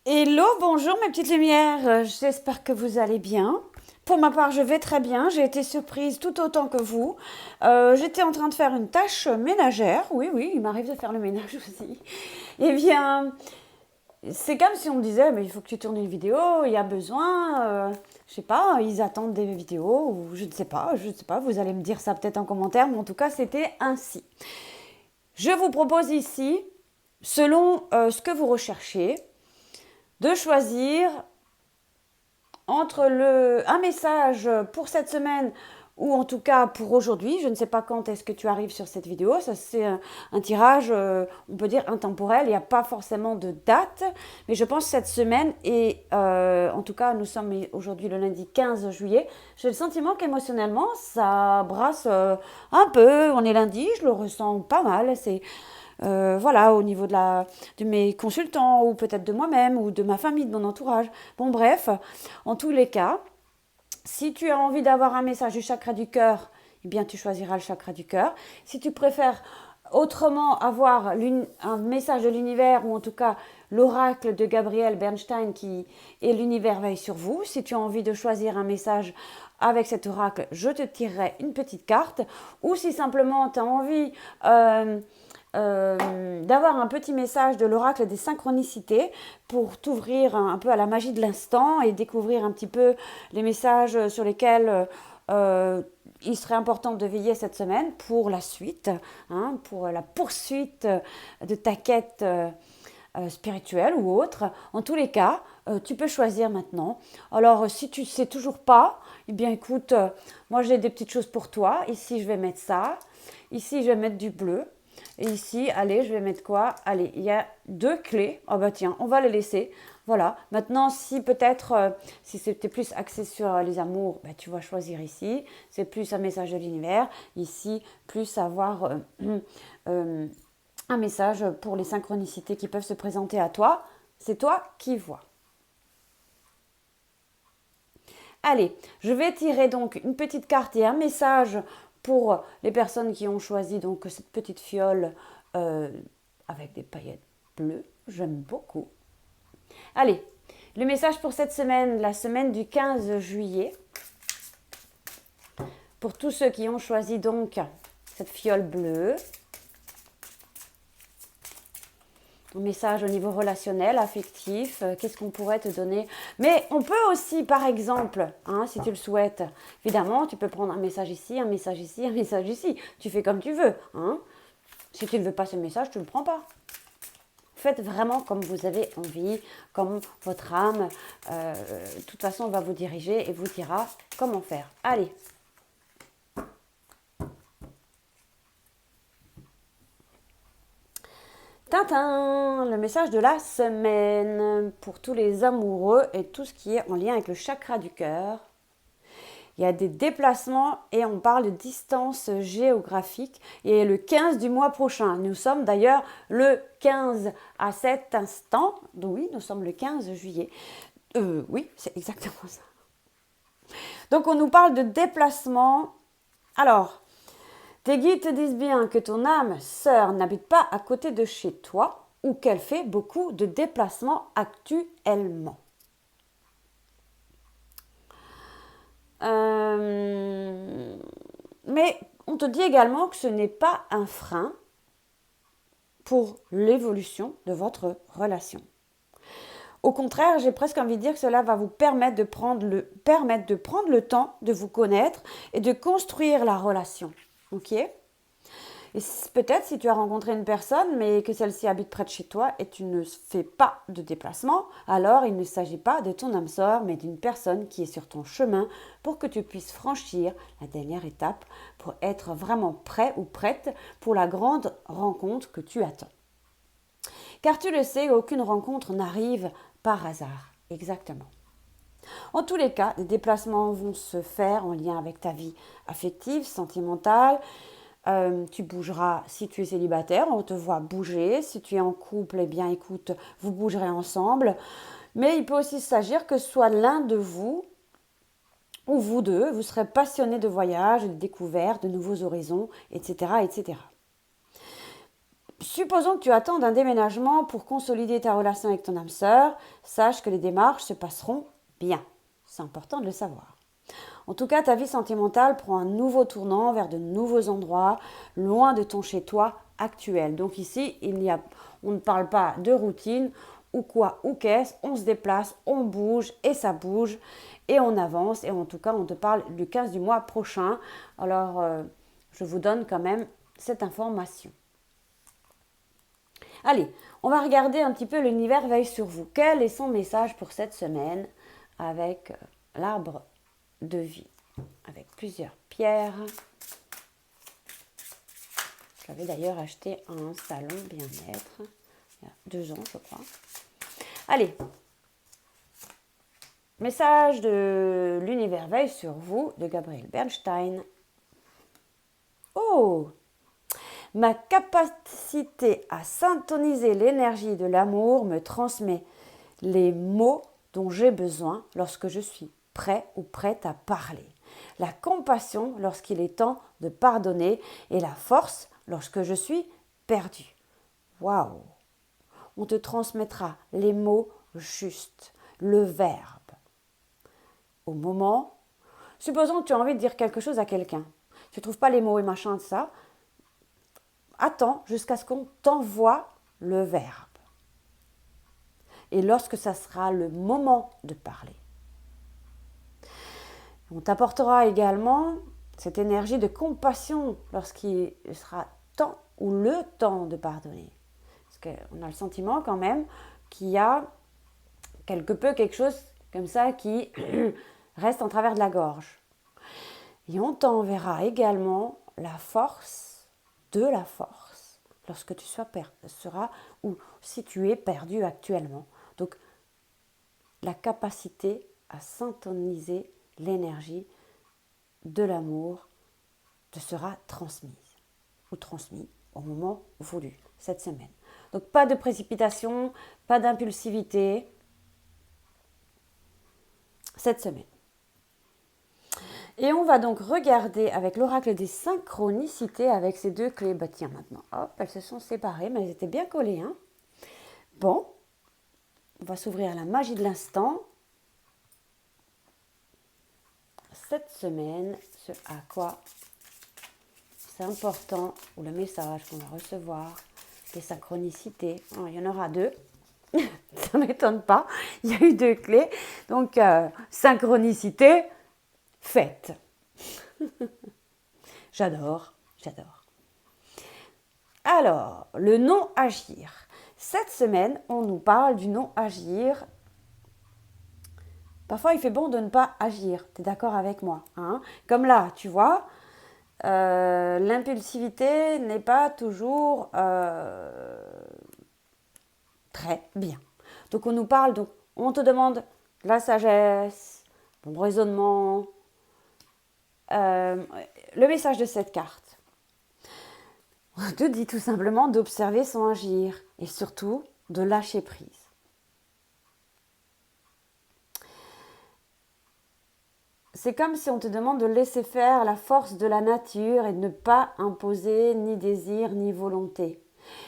Hello, bonjour mes petites lumières, j'espère que vous allez bien. Pour ma part, je vais très bien, j'ai été surprise tout autant que vous. J'étais en train de faire une tâche ménagère, oui, oui, il m'arrive de faire le ménage aussi. Eh bien, c'est comme si on me disait, mais il faut que tu tournes une vidéo, il y a besoin, je sais pas, ils attendent des vidéos, ou je ne sais pas, vous allez me dire ça peut-être en commentaire, mais en tout cas, c'était ainsi. Je vous propose ici, selon ce que vous recherchez, de choisir entre un message pour cette semaine ou en tout cas pour aujourd'hui. Je ne sais pas quand est-ce que tu arrives sur cette vidéo. Ça, c'est un tirage, on peut dire intemporel. Il n'y a pas forcément de date. Mais je pense cette semaine, et en tout cas, nous sommes aujourd'hui le lundi 15 juillet. J'ai le sentiment qu'émotionnellement, ça brasse un peu. On est lundi, je le ressens pas mal. C'est voilà, au niveau de mes consultants, ou peut-être de moi-même, ou de ma famille, de mon entourage. Bon, bref, en tous les cas, si tu as envie d'avoir un message du chakra du cœur, eh bien, tu choisiras le chakra du cœur. Si tu préfères autrement avoir un message de l'univers, ou en tout cas l'oracle de Gabriel Bernstein qui est l'univers veille sur vous, si tu as envie de choisir un message avec cet oracle, je te tirerai une petite carte. Ou si simplement tu as envie d'avoir un petit message de l'oracle des synchronicités pour t'ouvrir un peu à la magie de l'instant et découvrir un petit peu les messages sur lesquels il serait important de veiller cette semaine pour la suite, hein, pour la poursuite de ta quête spirituelle ou autre. En tous les cas, tu peux choisir maintenant. Alors, si tu ne sais toujours pas, eh bien écoute, moi j'ai des petites choses pour toi. Ici, je vais mettre ça. Ici, je vais mettre du bleu. Et ici, allez, je vais mettre quoi? Allez, il y a deux clés. Oh bah tiens, on va les laisser. Voilà. Maintenant, si peut-être, si c'était plus axé sur les amours, bah, tu vas choisir ici. C'est plus un message de l'univers. Ici, plus avoir euh, un message pour les synchronicités qui peuvent se présenter à toi. C'est toi qui vois. Allez, je vais tirer donc une petite carte et un message pour les personnes qui ont choisi donc cette petite fiole euh, avec des paillettes bleues. J'aime beaucoup. Allez, le message pour cette semaine, la semaine du 15 juillet. Pour tous ceux qui ont choisi donc cette fiole bleue. Un message au niveau relationnel, affectif, qu'est-ce qu'on pourrait te donner. Mais on peut aussi, par exemple, hein, si tu le souhaites, évidemment, tu peux prendre un message ici, un message ici, un message ici. Tu fais comme tu veux. Hein. Si tu ne veux pas ce message, tu ne le prends pas. Faites vraiment comme vous avez envie, comme votre âme, de toute façon, va vous diriger et vous dira comment faire. Allez. Tintin, le message de la semaine pour tous les amoureux et tout ce qui est en lien avec le chakra du cœur. Il y a des déplacements et on parle de distance géographique. Et le 15 du mois prochain, nous sommes d'ailleurs le 15 à cet instant. Donc oui, nous sommes le 15 juillet. Oui, c'est exactement ça. Donc on nous parle de déplacement. Alors, tes guides te disent bien que ton âme sœur n'habite pas à côté de chez toi ou qu'elle fait beaucoup de déplacements actuellement. Mais on te dit également que ce n'est pas un frein pour l'évolution de votre relation. Au contraire, j'ai presque envie de dire que cela va vous permettre de prendre le temps de vous connaître et de construire la relation. Ok ? Et peut-être si tu as rencontré une personne, mais que celle-ci habite près de chez toi et tu ne fais pas de déplacement, alors il ne s'agit pas de ton âme sœur, mais d'une personne qui est sur ton chemin pour que tu puisses franchir la dernière étape pour être vraiment prêt ou prête pour la grande rencontre que tu attends. Car tu le sais, aucune rencontre n'arrive par hasard. Exactement. En tous les cas, les déplacements vont se faire en lien avec ta vie affective, sentimentale. Tu bougeras si tu es célibataire, on te voit bouger. Si tu es en couple, eh bien écoute, vous bougerez ensemble. Mais il peut aussi s'agir que soit l'un de vous ou vous deux, vous serez passionnés de voyages, de découvertes, de nouveaux horizons, etc., etc. Supposons que tu attendes un déménagement pour consolider ta relation avec ton âme sœur. Sache que les démarches se passeront bien. C'est important de le savoir. En tout cas, ta vie sentimentale prend un nouveau tournant vers de nouveaux endroits, loin de ton chez-toi actuel. Donc ici, on ne parle pas de routine ou quoi ou qu'est-ce. On se déplace, on bouge et ça bouge et on avance. Et en tout cas, on te parle du 15 du mois prochain. Alors, je vous donne quand même cette information. Allez, on va regarder un petit peu l'univers veille sur vous. Quel est son message pour cette semaine avec l'arbre de vie, avec plusieurs pierres. J'avais d'ailleurs acheté un salon bien-être il y a 2 ans, je crois. Allez, message de l'univers veille sur vous de Gabriel Bernstein. Oh, ma capacité à syntoniser l'énergie de l'amour me transmet les mots dont j'ai besoin lorsque je suis prêt ou prête à parler. La compassion lorsqu'il est temps de pardonner et la force lorsque je suis perdu. Waouh! On te transmettra les mots justes, le verbe. Au moment, supposons que tu as envie de dire quelque chose à quelqu'un. Tu ne trouves pas les mots et machin de ça. Attends jusqu'à ce qu'on t'envoie le verbe. Et lorsque ça sera le moment de parler. On t'apportera également cette énergie de compassion lorsqu'il sera temps ou le temps de pardonner. Parce qu'on a le sentiment quand même qu'il y a quelque peu quelque chose comme ça qui reste en travers de la gorge. Et on t'enverra également la force de la force lorsque tu seras ou si tu es perdu actuellement. Donc, la capacité à syntoniser l'énergie de l'amour te sera transmise ou transmis au moment voulu cette semaine. Donc pas de précipitation, pas d'impulsivité cette semaine. Et on va donc regarder avec l'oracle des synchronicités avec ces 2 clés. Bah tiens, maintenant, hop, elles se sont séparées, mais elles étaient bien collées. Hein. Bon, on va s'ouvrir à la magie de l'instant. Cette semaine, ce à quoi c'est important, ou le message qu'on va recevoir, des synchronicités. Oh, il y en aura 2, ça ne m'étonne pas, il y a eu 2 clés. Donc, synchronicité, faites. J'adore. Alors, le non-agir. Cette semaine, on nous parle du non-agir. Parfois, il fait bon de ne pas agir. Tu es d'accord avec moi, hein? Comme là, tu vois, l'impulsivité n'est pas toujours très bien. Donc, on nous parle, donc, on te demande la sagesse, bon raisonnement, le message de cette carte. On te dit tout simplement d'observer son agir et surtout de lâcher prise. C'est comme si on te demande de laisser faire la force de la nature et de ne pas imposer ni désir ni volonté.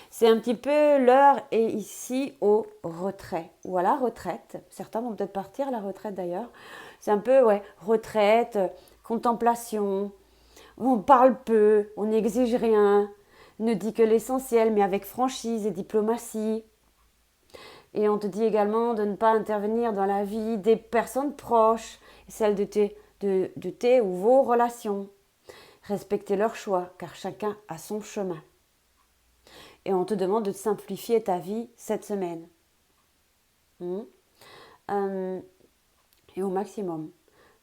C'est un petit peu l'heure est ici au retrait ou à la retraite. Certains vont peut-être partir à la retraite d'ailleurs. C'est un peu retraite, contemplation. On parle peu, on n'exige rien, ne dit que l'essentiel mais avec franchise et diplomatie. Et on te dit également de ne pas intervenir dans la vie des personnes proches, celles de tes ou vos relations. Respecter leurs choix, car chacun a son chemin. Et on te demande de simplifier ta vie cette semaine. Et au maximum.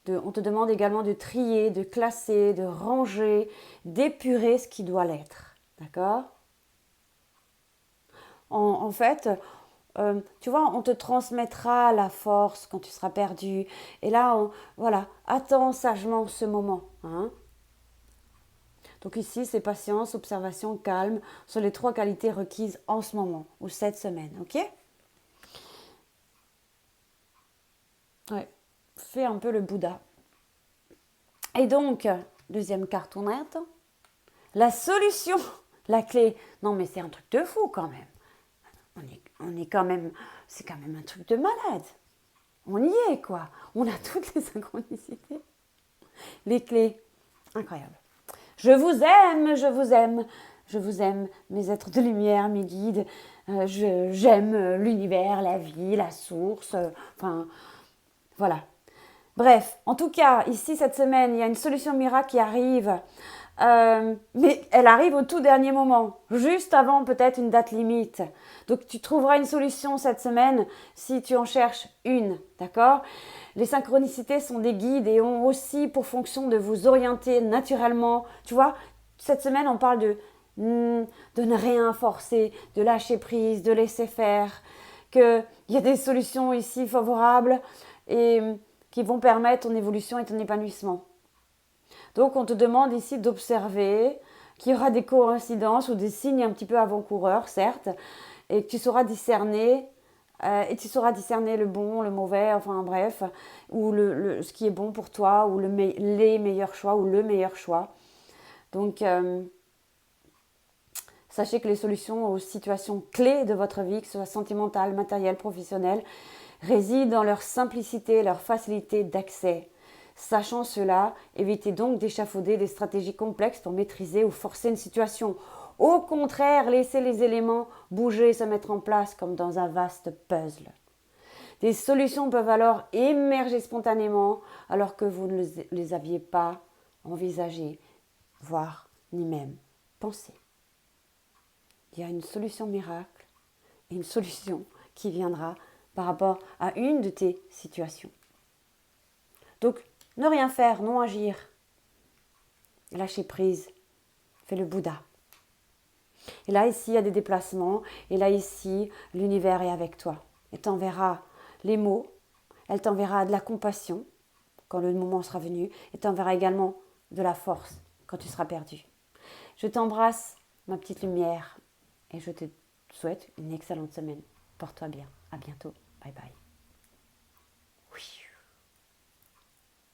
On te demande également de trier, de classer, de ranger, d'épurer ce qui doit l'être. D'accord ? En fait, tu vois, on te transmettra la force quand tu seras perdu. Et là, attends sagement ce moment. Hein. Donc ici, c'est patience, observation, calme, sont les 3 qualités requises en ce moment, ou cette semaine, ok ? Ouais, fais un peu le Bouddha. Et donc, deuxième carte ouverte, la solution La clé, non mais c'est un truc de fou quand même. On est quand même, c'est quand même un truc de malade. On y est quoi. On a toutes les synchronicités. Les clés, incroyable. Je vous aime, je vous aime, je vous aime, mes êtres de lumière, mes guides. J'aime l'univers, la vie, la source. Enfin, voilà. Bref, en tout cas, ici cette semaine, il y a une solution miracle qui arrive. Mais elle arrive au tout dernier moment, juste avant peut-être une date limite. Donc tu trouveras une solution cette semaine si tu en cherches une, d'accord? Les synchronicités sont des guides et ont aussi pour fonction de vous orienter naturellement. Tu vois, cette semaine on parle de ne rien forcer, de lâcher prise, de laisser faire, qu'il y a des solutions ici favorables et qui vont permettre ton évolution et ton épanouissement. Donc on te demande ici d'observer qu'il y aura des coïncidences ou des signes un petit peu avant-coureurs, certes, et que tu sauras discerner, le bon, le mauvais, enfin bref, ou ce qui est bon pour toi, ou les meilleurs choix, ou le meilleur choix. Donc sachez que les solutions aux situations clés de votre vie, que ce soit sentimentale, matérielle, professionnelle, résident dans leur simplicité, leur facilité d'accès. Sachant cela, évitez donc d'échafauder des stratégies complexes pour maîtriser ou forcer une situation. Au contraire, laissez les éléments bouger et se mettre en place comme dans un vaste puzzle. Des solutions peuvent alors émerger spontanément alors que vous ne les aviez pas envisagées, voire ni même pensées. Il y a une solution miracle et une solution qui viendra par rapport à une de tes situations. Donc, ne rien faire, non agir. Lâcher prise. Fais le Bouddha. Et là, ici, il y a des déplacements. Et là, ici, l'univers est avec toi. Et t'enverra les mots. Elle t'enverra de la compassion quand le moment sera venu. Et t'enverra également de la force quand tu seras perdu. Je t'embrasse, ma petite lumière. Et je te souhaite une excellente semaine. Porte-toi bien. À bientôt. Bye bye.